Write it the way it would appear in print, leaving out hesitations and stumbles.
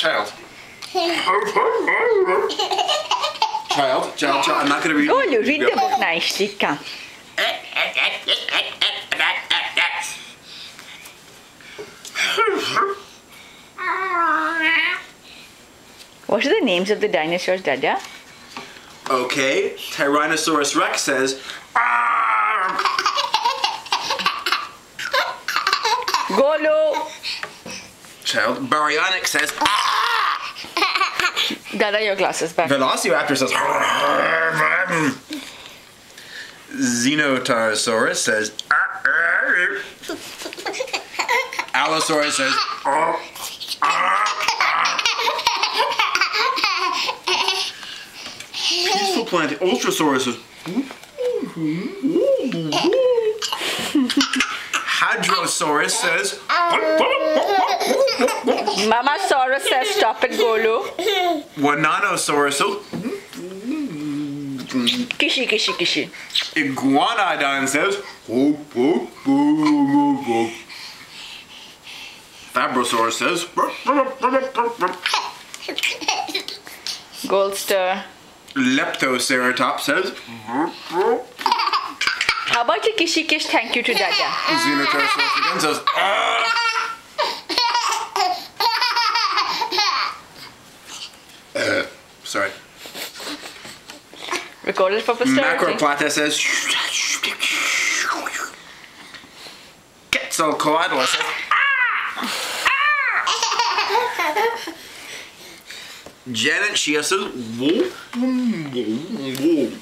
Child. Child, I'm not going to read. Golu, read the book nicely, come. What are the names of the dinosaurs, Dada? Okay, Tyrannosaurus Rex says, Golu! Child. Baryonyx says, Dada, your glasses back. Velociraptor says, Xenotaurosaurus says, Allosaurus says, Peaceful Planet Ultrasaurus says, Hadrosaurus says, Mamasaurus says, stop it, Golu. Wananosaurus says, Kishi, kishi, kishi. Iguanodon says, whoop, whoop, whoop, whoop. Fabrosaurus says, Goldster. Leptoceratops says, How about a kishi kish thank you to Dada? Xenotaurosaurus again says, sorry. Recorded for posterity. Macroplata says, Quetzalcoatl says, Janet Shea says, whoop, whoop, whoop.